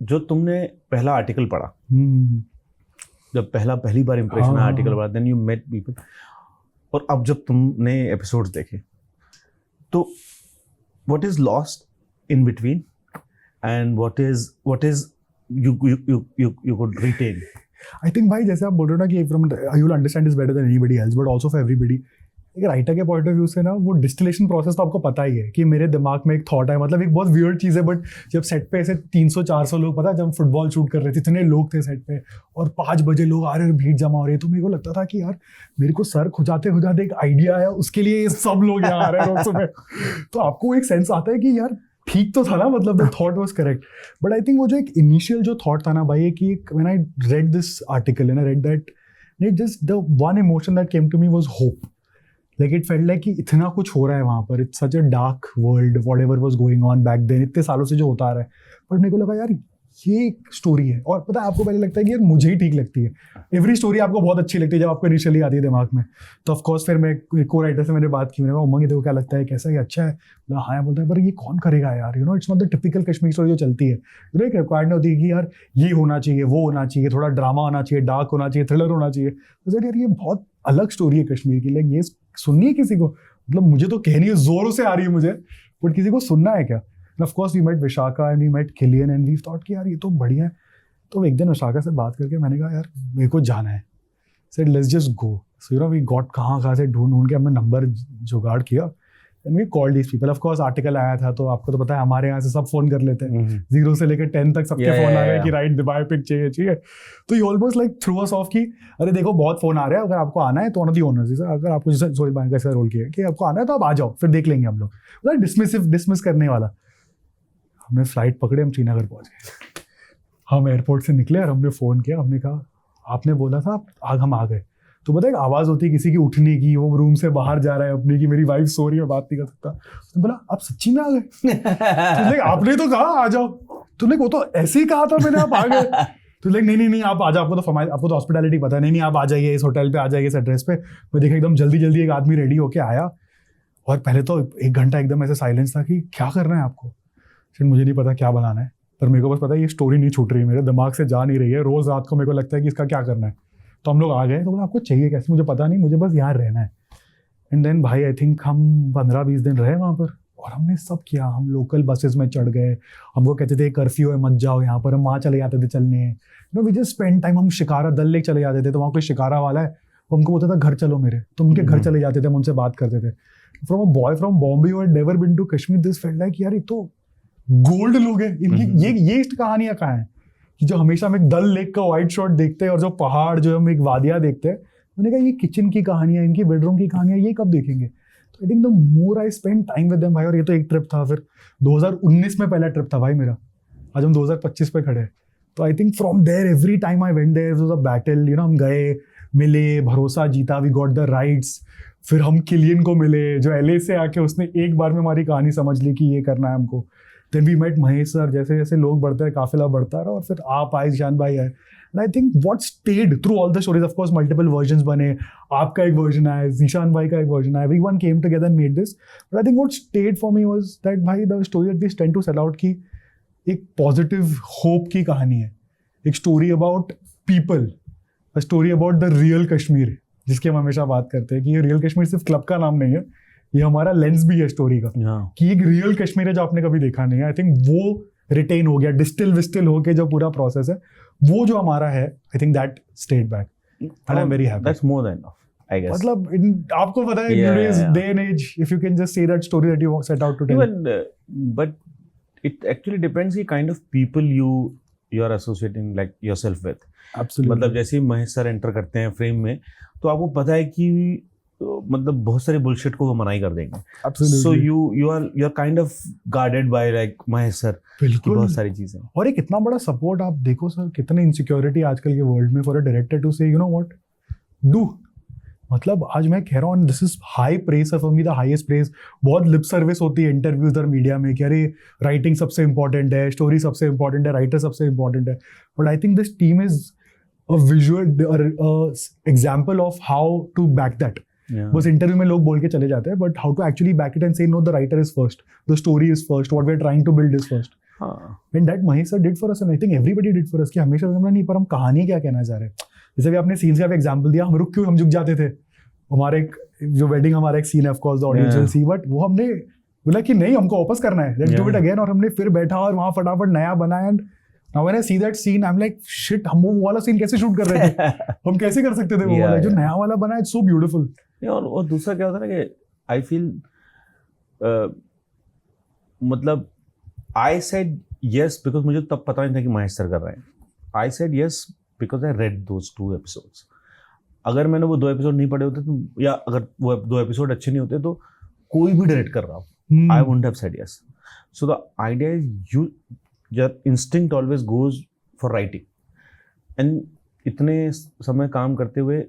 जो तुमने पहला आर्टिकल पढ़ा, जब पहली बार इंप्रेशन हाँ। आर्टिकल पढ़ा, देन यू मेट पीपल, और अब जब तुमने एपिसोड्स देखे, तो what is lost in between and what is you could retain? I think भाई जैसे आप बोल रहे हो ना कि from you will understand this better than anybody else, but also for everybody, एक राइटर के पॉइंट ऑफ व्यू से ना वो डिस्टिलेशन प्रोसेस तो आपको पता ही है कि मेरे दिमाग में एक थॉट है, मतलब एक बहुत वियर्ड चीज़ है, बट जब सेट पे ऐसे 300-400 लोग, पता है जब फुटबॉल शूट कर रहे थे इतने लोग थे सेट पे और 5 बजे लोग आ रहे और भीड़ जमा हो रही है, तो मेरे को लगता था कि यार मेरे को सर खुजाते खुजाते एक आइडिया आया, उसके लिए ये सब लोग यहाँ आ रहे हैं रोज सुबह। तो आपको एक सेंस आता है कि यार ठीक तो था ना, मतलब the thought was correct. But I think वो जो एक इनिशियल जो थॉट था ना भाई, कि when I read this article and I read that, it just the one emotion that came to me was hope. Like it felt like कि इतना कुछ हो रहा है वहाँ पर, it's such a dark world, whatever was going on back then, इतने सालों से जो होता आ रहा है। बट मेरे को लगा यार ये एक स्टोरी है, और पता है आपको पहले लगता है कि यार मुझे ही ठीक लगती है, एवरी स्टोरी आपको बहुत अच्छी लगती है जब आपको इनिशियली आती है दिमाग में। तो ऑफकोर्स फिर मैं को राइटर से मैंने बात की, मैंने कहा उमंग देखो क्या लगता है, कैसा है, अच्छा है? बोला हाँ। बोलता है पर ये कौन करेगा यार, you know it's not the typical Kashmir story जो चलती है, यू नो एक रिक्वायर्ड होती है कि यार ये होना चाहिए, वो होना चाहिए, थोड़ा ड्रामा होना चाहिए, डार्क होना चाहिए, थ्रिलर होना चाहिए। तो सर यार ये बहुत अलग स्टोरी है कश्मीर की, लाइक ये सुननी है किसी को, मतलब मुझे तो कहनी है जोरों से आ रही है मुझे, बट किसी को सुनना है क्या? Of course we met Vishakha and we met Killian and we thought कि यार ये तो बढ़िया है। तो एक दिन विशाखा से बात करके मैंने कहा यार मेरे को जाना है, said let's just go. So you know we got कहाँ से ढूंढ के हमने नंबर जुगाड़ किया and we called these people. Of course article आया था तो आपको तो पता है हमारे यहाँ से सब फोन कर लेते हैं, 0 से लेकर 10 तक सबके फोन आ गए कि राइट बायोपिक चाहिए। तो you almost like through us of कि अरे देखो बहुत फोन आ रहे हैं, अगर आपको आना है तो वन ऑफ दी ओनर्स, अगर आपको जैसे सोई बैंक का ऐसा रोल किया कि आपको आना है तो आप आ जाओ, फिर देख लेंगे हम लोग, मतलब डिसमिस करने वाला। हमने फ्लाइट पकड़े, हम श्रीनगर पहुंच गए, हम एयरपोर्ट से निकले और हमने फ़ोन किया, हमने कहा आपने बोला था आग, हम आ गए। तो पता है एक आवाज़ होती है किसी की उठने की, वो रूम से बाहर जा रहा है अपनी की मेरी वाइफ सो रही है, बात नहीं कर सकता। तो बोला आप सच्ची में आ गए? तो आपने तो कहा आ जाओ। तो वो तो ऐसे ही कहा था मैंने, आप आ गए। तो नहीं आप आ जाओ, आपको तो हॉस्पिटैलिटी पता है, नहीं आप आ जाइए, इस होटल पे आ जाइए, इस एड्रेस पे। मैं देखा एकदम जल्दी एक आदमी रेडी होके आया, और पहले तो 1 घंटा एकदम ऐसे साइलेंस था कि क्या करना है आपको। फिर मुझे नहीं पता क्या बनाना है, पर मेरे को बस पता है ये स्टोरी नहीं छूट रही है, मेरे दिमाग से जा नहीं रही है, रोज़ रात को मेरे को लगता है कि इसका क्या करना है। तो हम लोग आ गए, तो बोला आपको चाहिए कैसे? मुझे पता नहीं, मुझे बस यहाँ रहना है। एंड देन भाई आई थिंक हम 15-20 दिन रहे वहाँ पर, और हमने सब किया। हम लोकल बसेस में चढ़ गए, हमको कहते थे कर्फ्यू है मत जाओ यहाँ पर, हम वहाँ चले जाते थे चलने। No we just spend time. हम शिकारा दल लेक चले जाते थे, तो वहाँ कोई शिकारा वाला है, वो हमको बोलता था घर चलो मेरे, तो उनके घर चले जाते थे, हम उनसे बात करते थे। From a boy from Bombay who had never been to Kashmir, this felt like यार ये तो गोल्ड लोग हैं। इनकी ये कहानियां कहाँ हैं कि जो हमेशा हम एक डल लेक का वाइट शॉट देखते हैं और जो पहाड़ जो हम एक वादियाँ देखते हैं, मैंने कहा ये किचन की कहानियां, इनकी बेडरूम की कहानियां, ये कब देखेंगे? तो I think the more I spend time with them भाई। और ये तो एक ट्रिप था, फिर 2019 में पहला ट्रिप था भाई मेरा, आज हम 2025 पे खड़े हैं। तो I think from there every time I went there was a battle, you know हम गए, मिले, भरोसा जीता, वी गॉट द राइट्स। फिर हम किलियन को मिले जो LA से आके उसने एक बार में हमारी कहानी समझ ली कि ये करना है हमको। Then we met Mahesh sir, जैसे जैसे लोग बढ़ते हैं काफिला बढ़ता रहा, और फिर आप आए, ईशान भाई आए। And I think what stayed through all the stories, of course multiple versions बने, आपका एक वर्जन आया, ईशान भाई का एक वर्जन आया, everyone came together and made this. But I think what stayed for me was that भाई the story that we tend to set out की एक पॉजिटिव होप की कहानी है, एक story about people, a story about the real Kashmir, जिसकी हम हमेशा बात करते हैं कि ये रियल कश्मीर सिर्फ क्लब का नाम नहीं है, ये हमारा लेंस भी है स्टोरी का, कि एक रियल कश्मीर है जो आपने कभी देखा नहीं है। आई थिंक वो रिटेन हो गया, डिस्टिल होके जो पूरा प्रोसेस है वो जो हमारा है, I think that stayed back and I am very happy. That's more than enough, I guess. मतलब आपको पता है today's day and age, if you can just say that story that you set out to tell. But it actually depends the kind of people you are associating like yourself with. Absolutely. मतलब जैसे ही Mahesh sir enter करते हैं frame में, तो आपको पता है कि मतलब बहुत सारे बुलशिट को वो मनाई कर देंगे। Absolutely. So you are kind of guarded by like Mahesh sir, बिल्कुल बहुत सारी चीजें। और एक इतना बड़ा सपोर्ट आप देखो सर, कितनी इनसिक्योरिटी आजकल के वर्ल्ड में फॉर अ डायरेक्टर टू से यू नो व्हाट डू। मतलब आज मैं कह रहा हूँ, this is high praise for me, the highest praise. बहुत लिप सर्विस होती है इंटरव्यूज और मीडिया में कि अरे राइटिंग सबसे इंपॉर्टेंट है, स्टोरी सबसे इंपॉर्टेंट है, राइटर सबसे इंपॉर्टेंट है। But I think this team is a visual example of how to back that. बस इंटरव्यू में लोग बोल के चले जाते हैं, but how to actually back it and say know the writer is first, the story is first, what we are trying to build is first. हाँ When that Mahesh sir did for us and I think everybody did for us कि हमेशा हमने नहीं पर हम कहानी क्या कहना चाह रहे हैं. जैसे भी आपने सीन्स का एग्जांपल दिया, हम रुक क्यों, हम झुक जाते थे. हमारे जो वेडिंग हमारा एक सीन है of course the audience will see, but वो हमने बोला कि नहीं हमको वापस करना है, लेट्स डू इट अगेन, और हमने फिर बैठा और वहां फटाफट नया बनाया. And now when I see that scene I am like shit, हम वो वाला सीन कैसे शूट कर रहे थे, हम कैसे कर सकते थे वो वाला जो नया वाला बना. It's so beautiful. और दूसरा क्या होता है ना कि आई फील मतलब आई सेड यस बिकॉज मुझे तब पता नहीं था कि महेश सर कर रहे हैं. I said yes because I read those 2 episodes. अगर मैंने वो 2 एपिसोड नहीं पढ़े होते तो, या अगर वो 2 एपिसोड अच्छे नहीं होते तो कोई भी डायरेक्ट कर रहा हो, I wouldn't have said yes. So the idea is your instinct always goes for writing. And इतने समय काम करते हुए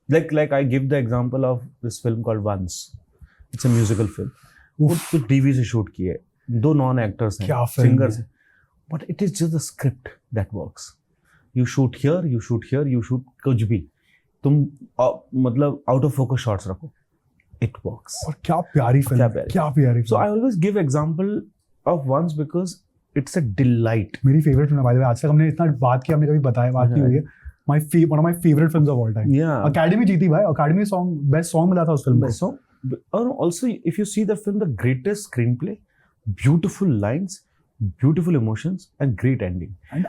like I give the example of this film called Once. It's a musical film. वो TV से shoot किए, 2 non actors हैं, singers हैं, but it is just the script that works. You shoot here, you shoot here, you shoot कुछ भी, तुम मतलब out of focus shots रखो, इट वर्क्स. और क्या प्यारी फिल्म, क्या प्यारी. So I always give example of Once because it's a delight. मेरी फेवरेट फिल्म है. आज तक हमने इतना बात किया, हमने कभी बताया बात नहीं हुई है. one of my favorite films of all time. Yeah. Academy जीती भाई, Academy song best song मिला था उस फिल्म को. और also if you see the film, the greatest screenplay, beautiful lines, beautiful emotions and great ending. And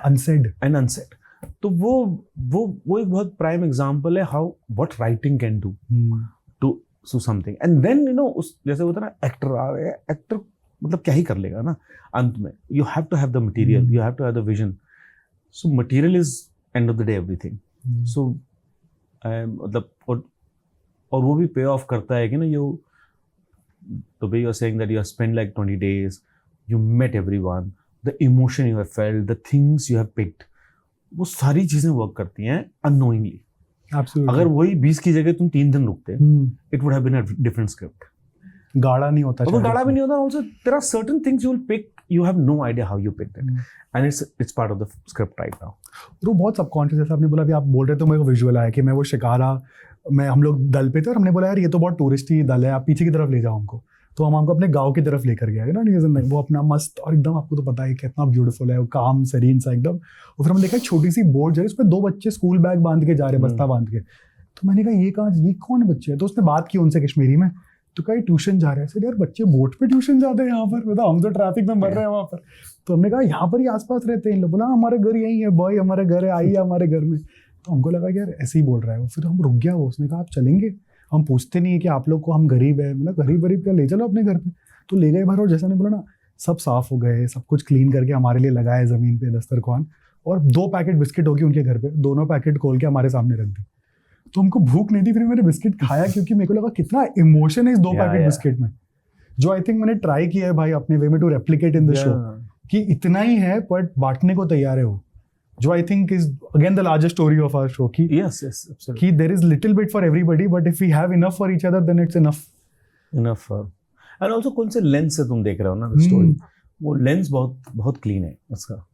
unsaid. तो वो एक बहुत prime example है how what writing can do to something. And then you know उस जैसे होता है ना, एक्टर आ रहे हैं, एक्टर मतलब क्या ही कर लेगा ना अंत में. You have to have the material, you have to have the vision. So material is end of the day everything. So मतलब और वो भी पे ऑफ करता है कि ना, you the way you are saying that you have spent like 20 days, you met everyone, the emotion you have felt, the things you have picked, वो सारी चीजें वर्क करती हैं unknowingly. Absolutely. अगर वही 20 की जगह तुम 3 दिन रुकते, it would have been a different script. गाढ़ा नहीं होता. वो गाढ़ा भी नहीं होता. Also there are certain things you will pick, you have no idea how you picked it. And it's part of the script right now. वो बहुत सबकॉन्शियस. जैसे आपने बोला, अभी आप बोल रहे थे, मेरे को विजुअल आया कि मैं वो शिकारा में हम लोग दल पे थे और हमने बोला यार ये तो बहुत टूरिस्टी दल है, आप पीछे की तरफ ले जाओ हमको. तो हम हमको अपने गांव की तरफ लेकर गया ना, वो अपना मस्त और एकदम, आपको तो पता है कितना ब्यूटीफुल है, वो काम सरीन सा एकदम. और फिर हमने देखा छोटी सी बोट जा रही है, उस पर 2 बच्चे स्कूल बैग बांध के जा रहे, बस्ता बांध के. तो मैंने कहा ये कौन बच्चे हैं. तो उसने बात की उनसे कश्मीरी में, तो कहीं ट्यूशन जा रहे हैं. सर यार बच्चे बोट पे ट्यूशन जाते हैं यहाँ पर, बताओ हम तो ट्रैफिक में मर रहे हैं वहाँ पर. तो हमने कहा यहाँ पर ही आसपास रहते हैं. बोला हमारे घर यही है बॉय, हमारे घर है, आइए हमारे घर में. तो हमको लगा कि यार ऐसे ही बोल रहा है वो. फिर हम रुक गया. वो उसने कहा आप चलेंगे, हम पूछते नहीं है कि आप लोग को हम गरीब है. मतलब गरीब क्या, ले चलो अपने घर पे. तो ले गए बाहर. और जैसा नहीं बोला ना, सब साफ हो गए, सब कुछ क्लीन करके हमारे लिए लगाए ज़मीन पे दस्तरखान. और 2 पैकेट बिस्किट होगी उनके घर पे, दोनों पैकेट खोल के हमारे सामने रख दी. तो हमको भूख नहीं थी, फिर मैंने बिस्किट खाया क्योंकि मेरे को लगा कितना इमोशन है इस 2 पैकेट बिस्किट में, जो आई थिंक मैंने ट्राई किया है भाई अपने वे में to replicate in the show. कि इतना ही है बट बांटने को तैयार है वो, जो I think is again the largest story of our show. कि yes absolutely, कि there is little bit for everybody, but if we have enough for each other then it's enough. And also कौन से lens से तुम देख रहे हो ना स्टोरी, वो लेंस बहुत बहुत क्लीन है उसका.